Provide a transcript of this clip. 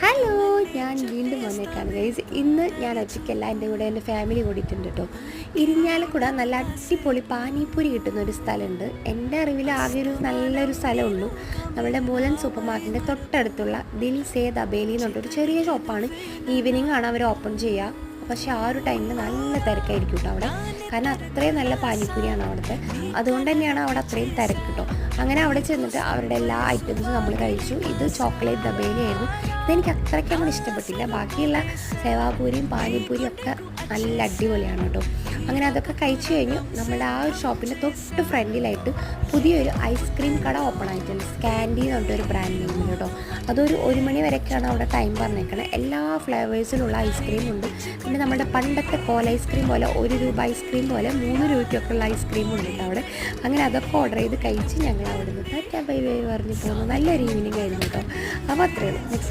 Hello, ഞാൻ വീണ്ടും വന്നേക്കാണ് guys. ഇന്ന് ഞാൻ ഒറ്റയ്ക്കല്ല, എൻ്റെ കൂടെ എൻ്റെ ഫാമിലി കൂടിയിട്ടുണ്ട് കേട്ടോ. ഇരിഞ്ഞാലക്കുട നല്ല അടിപൊളി പാനിപ്പൂരി കിട്ടുന്ന ഒരു സ്ഥലമുണ്ട്. എൻ്റെ അറിവിൽ ആകെ ഒരു നല്ലൊരു സ്ഥലമുള്ളൂ. നമ്മുടെ മൂലൻ സൂപ്പർ മാർക്കറ്റിൻ്റെ തൊട്ടടുത്തുള്ള ദിൽ സേ ദബേലി എന്ന് പറഞ്ഞൊരു ചെറിയ ഷോപ്പാണ്. ഈവനിങ് ആണ് അവർ ഓപ്പൺ ചെയ്യുക. പക്ഷേ ആ ഒരു ടൈമിൽ നല്ല തിരക്കായിരിക്കും കേട്ടോ അവിടെ. കാരണം അത്രയും നല്ല പാനിപ്പൂരിയാണ് അവിടുത്തെ. അതുകൊണ്ട് തന്നെയാണ് അവിടെ അത്രയും തിരക്ക് കേട്ടോ. അങ്ങനെ അവിടെ ചെന്നിട്ട് അവരുടെ എല്ലാ ഐറ്റംസും നമ്മൾ കഴിച്ചു. ഇത് ചോക്ലേറ്റ് ദബേലിയായിരുന്നു. ഇതെനിക്ക് അത്രയ്ക്ക് അങ്ങോട്ട് ഇഷ്ടപ്പെട്ടില്ല. ബാക്കിയുള്ള സേവാപൂരിയും പാനിപ്പൂരിയും ഒക്കെ നല്ല അടിപൊളിയാണ് കേട്ടോ. അങ്ങനെ അതൊക്കെ കഴിച്ചു കഴിഞ്ഞു. നമ്മുടെ ആ ഒരു ഷോപ്പിൻ്റെ തൊട്ട് ഫ്രണ്ടിലായിട്ട് പുതിയൊരു ഐസ്ക്രീം കട ഓപ്പൺ ആയിട്ടുണ്ട്. സ്കാൻഡി എന്ന് പറഞ്ഞൊരു ബ്രാൻഡ് നെയിമിൽ കേട്ടോ. അതൊരു 1 മണി വരെയൊക്കെയാണ് അവിടെ ടൈം പറഞ്ഞേക്കണത്. എല്ലാ ഫ്ലേവേഴ്സിലുള്ള ഐസ്ക്രീം ഉണ്ട്. പിന്നെ നമ്മുടെ പണ്ടത്തെ കോല ഐസ്ക്രീം പോലെ 1 രൂപ ഐസ്ക്രീം പോലെ 3 രൂപയ്ക്കൊക്കെ ഉള്ള ഐസ്ക്രീം ഉണ്ട് അവിടെ. അങ്ങനെ അതൊക്കെ ഓർഡർ ചെയ്ത് കഴിച്ച് ഞങ്ങൾ അവിടെ നിന്ന് ടാറ്റാ ബൈ ബൈ പറഞ്ഞ് പോകുന്നു. നല്ലൊരു ഈവനിങ് ആയിരുന്നു കേട്ടോ. അപ്പോൾ അത്രയേ ഉള്ളൂ.